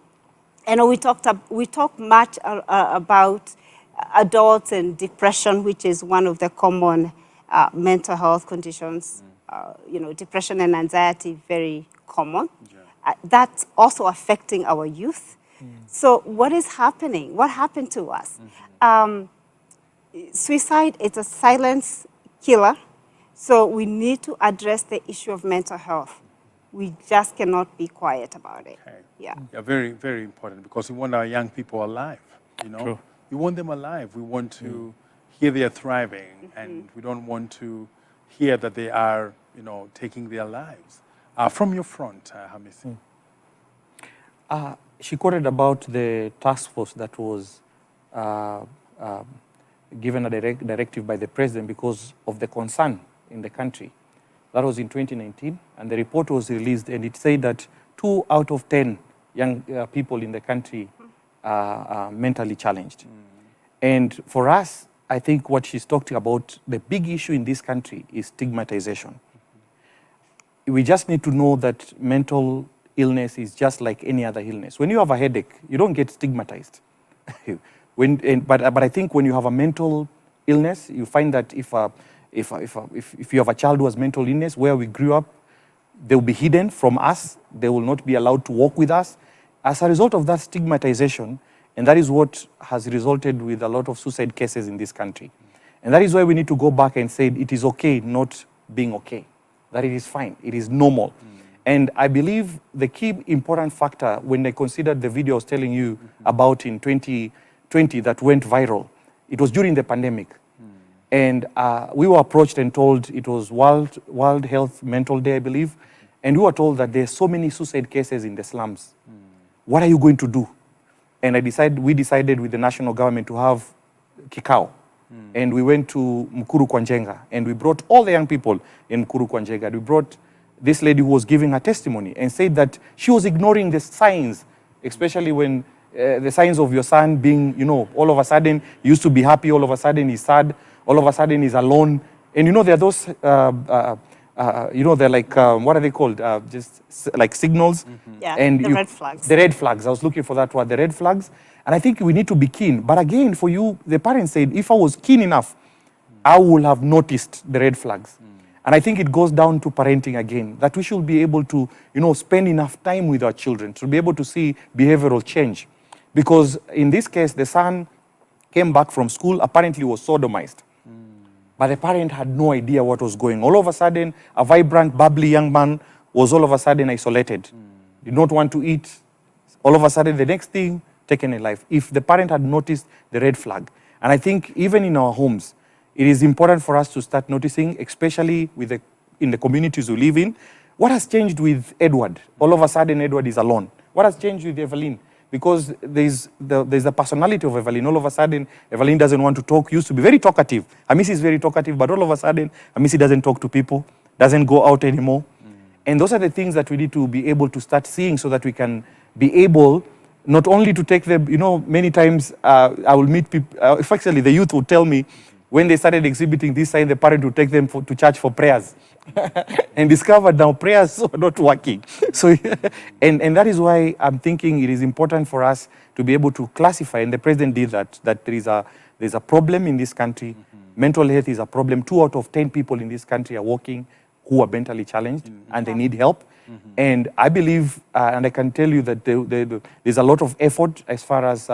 know we talk much about adults and depression, which is one of the common mental health conditions. Depression and anxiety, very common. Yeah. That's also affecting our youth. So what is happening? What happened to us? Suicide is a silent killer. So we need to address the issue of mental health. We just cannot be quiet about it. Okay. Yeah. Yeah, very, very important, because we want our young people alive, True. We want them alive. We want to hear they are thriving, and we don't want to hear that they are, taking their lives. From your front, Hamisi. She quoted about the task force that was given a directive by the president because of the concern in the country. That was in 2019, and the report was released, and it said that 2 out of 10 young people in the country mentally challenged. And for us, I think what she's talking about, the big issue in this country is stigmatization. We just need to know that mental illness is just like any other illness. When you have a headache, you don't get stigmatized. But I think when you have a mental illness, you find that if you have a child who has mental illness, where we grew up, they will be hidden from us. They will not be allowed to walk with us. As a result of that stigmatization, and that is what has resulted with a lot of suicide cases in this country. And that is why we need to go back and say it is okay not being okay, that it is fine, it is normal. And I believe the key important factor when I considered the video I was telling you about in 2020 that went viral, it was during the pandemic. And we were approached and told it was World Health Mental Day, I believe. And we were told that there's so many suicide cases in the slums. What are you going to do? And we decided with the national government to have kikao. And we went to Mkuru kwa Njenga. And we brought all the young people in Mkuru kwa Njenga. We brought this lady who was giving her testimony and said that she was ignoring the signs, especially when the signs of your son being, all of a sudden, he used to be happy, all of a sudden he's sad, all of a sudden he's alone. And there are those, they're like, what are they called? Just like signals. Yeah, and the red flags. The red flags. I was looking for that word, the red flags. And I think we need to be keen. But again, for you, the parents said, if I was keen enough, I would have noticed the red flags. And I think it goes down to parenting again, that we should be able to, spend enough time with our children to be able to see behavioral change. Because in this case, the son came back from school, apparently was sodomized. But the parent had no idea what was going on. All of a sudden, a vibrant, bubbly young man was all of a sudden isolated. Did not want to eat. All of a sudden, the next thing, taken a life. If the parent had noticed the red flag. And I think even in our homes, it is important for us to start noticing, especially in the communities we live in, what has changed with Edward. All of a sudden, Edward is alone. What has changed with Evelyn? Because there's the personality of Evelyn. All of a sudden, Evelyn doesn't want to talk. Used to be very talkative. Hamisi is very talkative, but all of a sudden, Hamisi doesn't talk to people, doesn't go out anymore. And those are the things that we need to be able to start seeing so that we can be able not only to take them, many times I will meet people, actually the youth would tell me, when they started exhibiting this sign, the parent would take them to church for prayers. And discovered now prayers are not working. So, and that is why I'm thinking it is important for us to be able to classify, and the president did that there's a problem in this country. Mental health is a problem. 2 out of 10 people in this country are working who are mentally challenged and they need help. And I believe, and I can tell you that there's a lot of effort as far as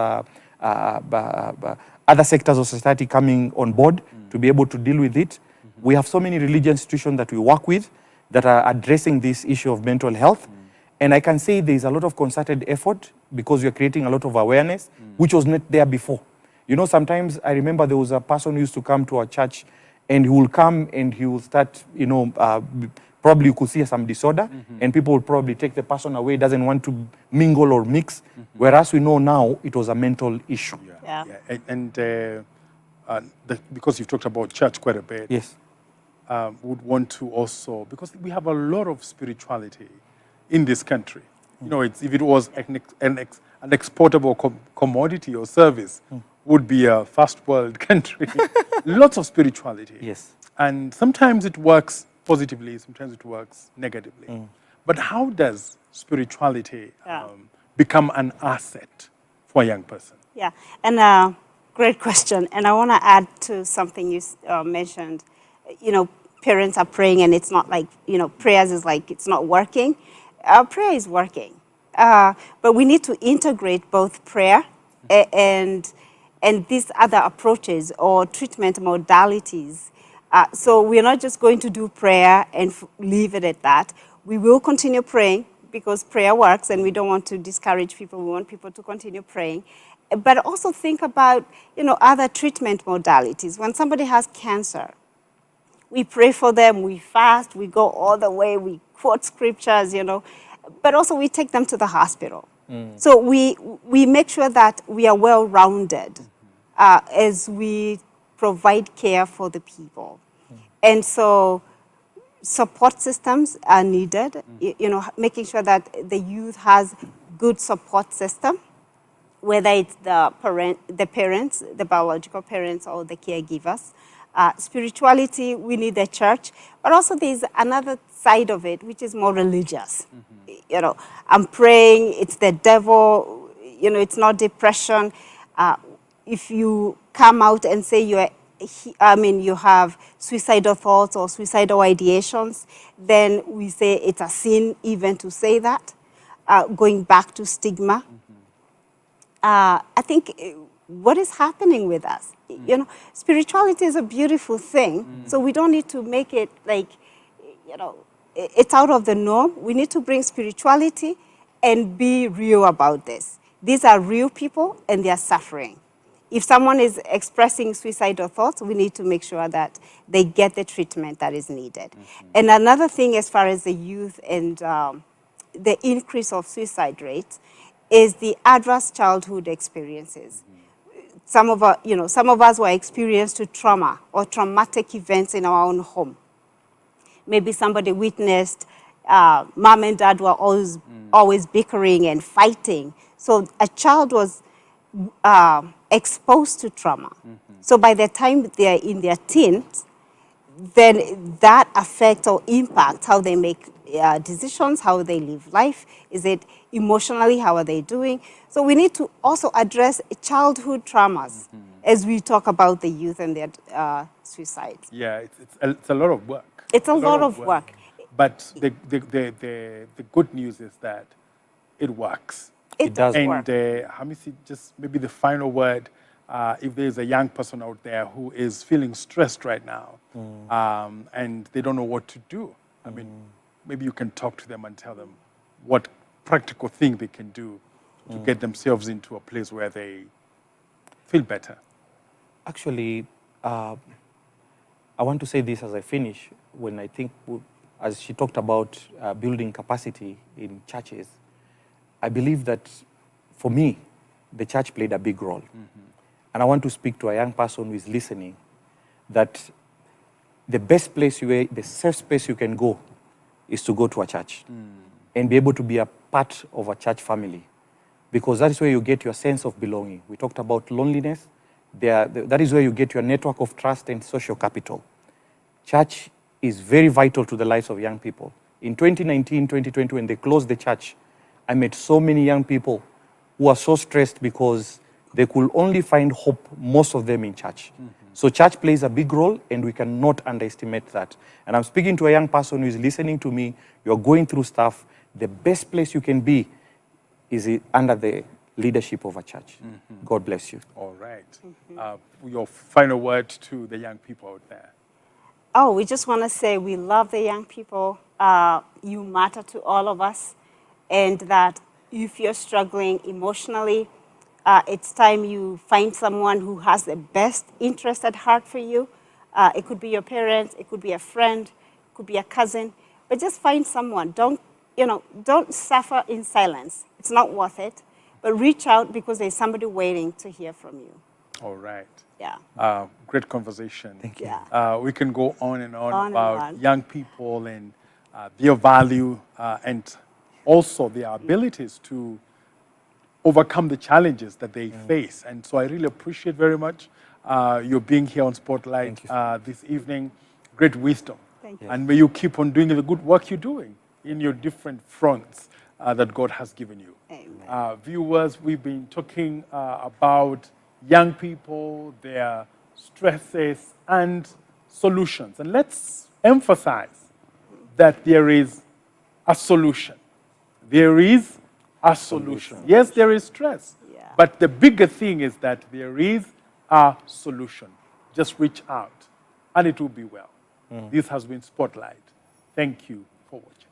other sectors of society coming on board to be able to deal with it. We have so many religious institutions that we work with that are addressing this issue of mental health. And I can say there's a lot of concerted effort because we are creating a lot of awareness, which was not there before. Sometimes I remember there was a person who used to come to our church and he will come and he will start, probably you could see some disorder and people will probably take the person away, doesn't want to mingle or mix. Whereas we know now it was a mental issue. Yeah. And because you've talked about church quite a bit. Yes. Would want to also, because we have a lot of spirituality in this country. If it was an exportable commodity or service, would be a first world country. Lots of spirituality. Yes. And sometimes it works positively, sometimes it works negatively. But how does spirituality become an asset for a young person? Yeah, and great question. And I want to add to something you mentioned. Parents are praying and it's not like, prayers is like it's not working. Prayer is working. But we need to integrate both prayer and these other approaches or treatment modalities. So we're not just going to do prayer and leave it at that. We will continue praying because prayer works and we don't want to discourage people. We want people to continue praying. But also think about, other treatment modalities. When somebody has cancer, we pray for them, we fast, we go all the way, we quote scriptures, but also we take them to the hospital. So we make sure that we are well-rounded as we provide care for the people. And so support systems are needed, making sure that the youth has good support system whether it's the parents, the biological parents, or the caregivers. Spirituality, we need the church, but also there's another side of it, which is more religious. You know, I'm praying, it's the devil, you know, it's not depression. If you come out and say you have suicidal thoughts or suicidal ideations, then we say it's a sin even to say that, going back to stigma. I think what is happening with us, you know, spirituality is a beautiful thing, so we don't need to make it like, you know, it's out of the norm. We need to bring spirituality and be real about this. These are real people and they are suffering. If someone is expressing suicidal thoughts, we need to make sure that they get the treatment that is needed. And another thing as far as the youth and the increase of suicide rates is the adverse childhood experiences. Some of us were experienced to trauma or traumatic events in our own home. Maybe somebody witnessed mom and dad were always bickering and fighting. So a child was exposed to trauma. So by the time they're in their teens, then that affects or impacts how they make decisions, how they live life. Is it emotionally, how are they doing? So we need to also address childhood traumas as we talk about the youth and their suicides. Yeah, it's a lot of work. It's a lot of work. But the good news is that it works. It does work. And let me see, just maybe the final word, if there's a young person out there who is feeling stressed right now and they don't know what to do, I mean, maybe you can talk to them and tell them what practical thing they can do to get themselves into a place where they feel better. Actually, I want to say this as I finish. When I think, as she talked about building capacity in churches, I believe that for me, the church played a big role. And I want to speak to a young person who is listening that the best place, the safe space you can go is to go to a church and be able to be a part of a church family, because that is where you get your sense of belonging. We talked about loneliness. That is where you get your network of trust and social capital. Church is very vital to the lives of young people. In 2019, 2020, when they closed the church, I met so many young people who are so stressed because they could only find hope, most of them in church. So church plays a big role, and we cannot underestimate that. And I'm speaking to a young person who is listening to me. You're going through stuff. The best place you can be is under the leadership of a church. God bless you. All right. Your final word to the young people out there. Oh, we just want to say we love the young people. You matter to all of us. And that if you're struggling emotionally, it's time you find someone who has the best interest at heart for you. It could be your parents, it could be a friend, it could be a cousin, but just find someone. Don't suffer in silence. It's not worth it. But reach out because there's somebody waiting to hear from you. All right. Yeah. Great conversation. Thank you. Yeah. We can go on and on On and about on. young people and their value and also their abilities to overcome the challenges that they face. And so I really appreciate very much you being here on Spotlight this evening. Great wisdom. Thank you. And may you keep on doing the good work you're doing in your different fronts that God has given you. Amen. Viewers, we've been talking about young people, their stresses and solutions. And let's emphasize that there is a solution. There is a solution. Yes, there is stress. Yeah. But the bigger thing is that there is a solution. Just reach out and it will be well. This has been Spotlight. Thank you for watching.